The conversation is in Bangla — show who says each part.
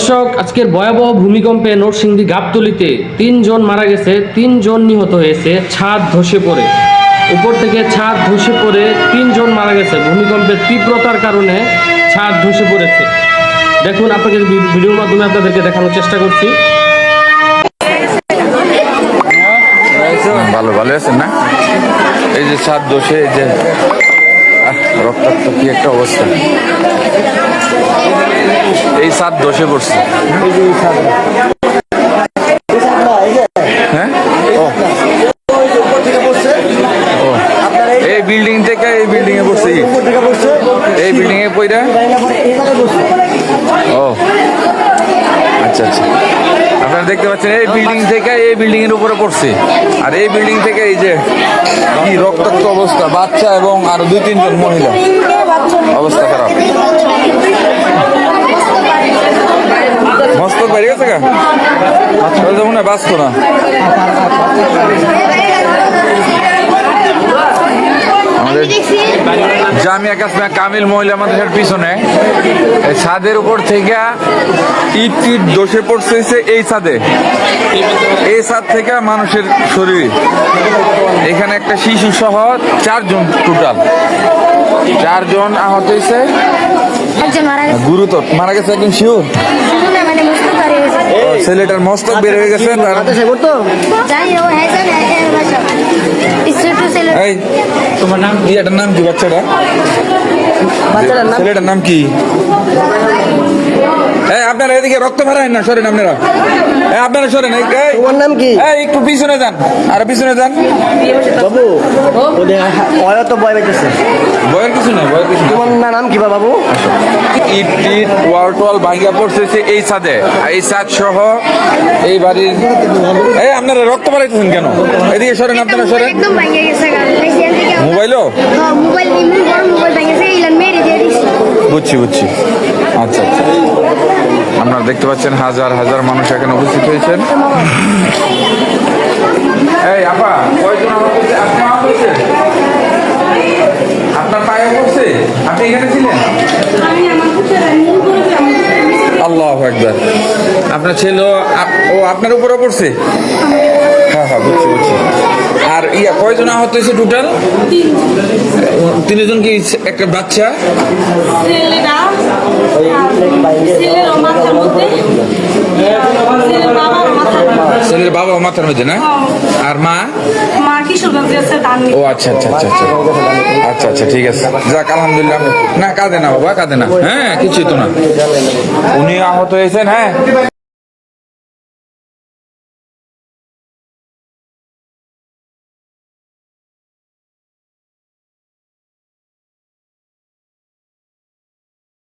Speaker 1: দর্শক, আজকের ভয়াবহ ভূমিকম্পে নরসিংদী গাবতলীতে 3 জন মারা গেছে, 3 জন নিহত হয়েছে। ছাদ ধসে পড়ে, উপর থেকে ছাদ ধসে পড়ে 3 জন মারা গেছে। ভূমিকম্পের তীব্রতার কারণে ছাদ ধসে পড়েছে। দেখুন, আপনাদের ভিডিওর মাধ্যমে আপনাদেরকে দেখানোর চেষ্টা করছি।
Speaker 2: ভালো ভালো আছেন না? এই যে ছাদ দোষে, এই যে রক্তাক্ত কি একটা অবস্থা। এই ছাদ দোষে পড়ছে। হ্যাঁ, এই বিল্ডিং থেকে এই বিল্ডিং এ পড়ছে, এই বিল্ডিং এ পড়া। ও আচ্ছা আচ্ছা, আপনারা দেখতে পাচ্ছেন এই বিল্ডিং থেকে এই বিল্ডিং এর উপরে পড়ছে। আর এই বিল্ডিং থেকে এই যে কি রক্তাক্ত অবস্থা, বাচ্চা এবং আরো 2-3 জন মহিলা, অবস্থা খারাপ। মস্তক বেরিয়ে গেছে গা, মনে হয় বাঁচতো না। আমাদের জামিয়া কাসমিয়া কামিল মহিলা মাদ্রাসার পিছনে ছাদের উপর থেকে ইট টিট দোষে পড়ছে এই ছাদে। এই ছাদ থেকে মানুষের শরীর, এখানে একটা শিশু সহ 4 জন, টোটাল 4 জন আহত হয়েছে। গুরুতর মারা গেছে একজন, শিওর? ছেলেটার মস্তক বের হয়ে গেছে। এই তোমার নাম কি? এটার নাম কি? ছেলেটার নাম কি? আপনারা এদিকে রক্ত ভরায় না, সরেন আপনারা। আপনারা সরেন। তোমার নাম কি? একটু পিছনে যান, আর পিছনে যান বাবু। তো ভয় পেয়েছে। ভয়ের কিছু না, ভয়ের কিছু। তোমার নাম কি বাবু? ইট টিট ওয়াল টোয়াল ভাঙিয়া পড়ছে এই ছাদে। এই ছাদ সহ এই বাড়ির। আপনারা রক্ত ভরাইতেছেন কেন? এদিকে সরেন, আপনারা সরেন। মোবাইলও বুঝছি বুঝছি। আচ্ছা আচ্ছা, আপনারা দেখতে পাচ্ছেন হাজার হাজার মানুষ এখানে উপস্থিত হয়েছেন। এই আপা, কয়জন আহত হয়েছে? আপনি আহত হয়েছে? আপনার পায়ে পড়ছে? আপনি এখানে ছিলেন? আল্লাহু আকবার। আপনার ছেলে ও আপনার উপরে পড়ছে? হ্যাঁ হ্যাঁ, বুঝছি বুঝছি। আর কয়জন আহত হয়েছে টোটাল? 3 জন। কি একটা বাচ্চা? ছেলের বাবা মাথার মধ্যে না? আর মা? ও আচ্ছা আচ্ছা আচ্ছা আচ্ছা আচ্ছা আচ্ছা, ঠিক আছে, যাক আলহামদুলিল্লাহ। না কাঁদে না বাবা, কাঁদে না। হ্যাঁ, কিছুই তো না। উনি আহত হয়েছেন। হ্যাঁ।